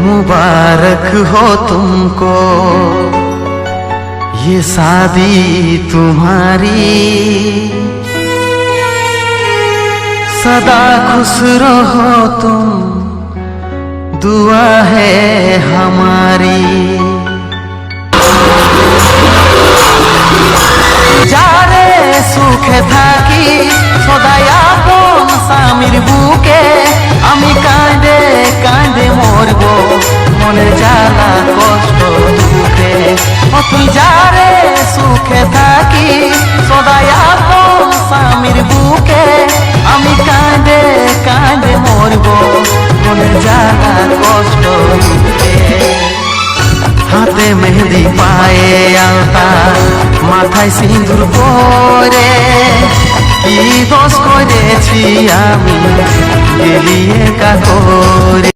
मुबारक हो तुमको ये शादी तुम्हारी, सदा खुश रहो तुम, दुआ है हमारी। যারে সুখে থাকি সদাই আপন স্বামীর বুকে, আমি কাঁদে কাঁদে মরব মনের জ্বালা কষ্ট দুঃখে। ও তুই যারে সুখে থাকি সদাই আপন স্বামীর বুকে, আমি কাঁদে কাঁদে মরব মনের জ্বালা কষ্ট দুঃখে। হাতে মেহেদি পায়ে আলতা মাথায় সিঁদুর পরে, কি দোষ করেছি আমি গেলি একা করে।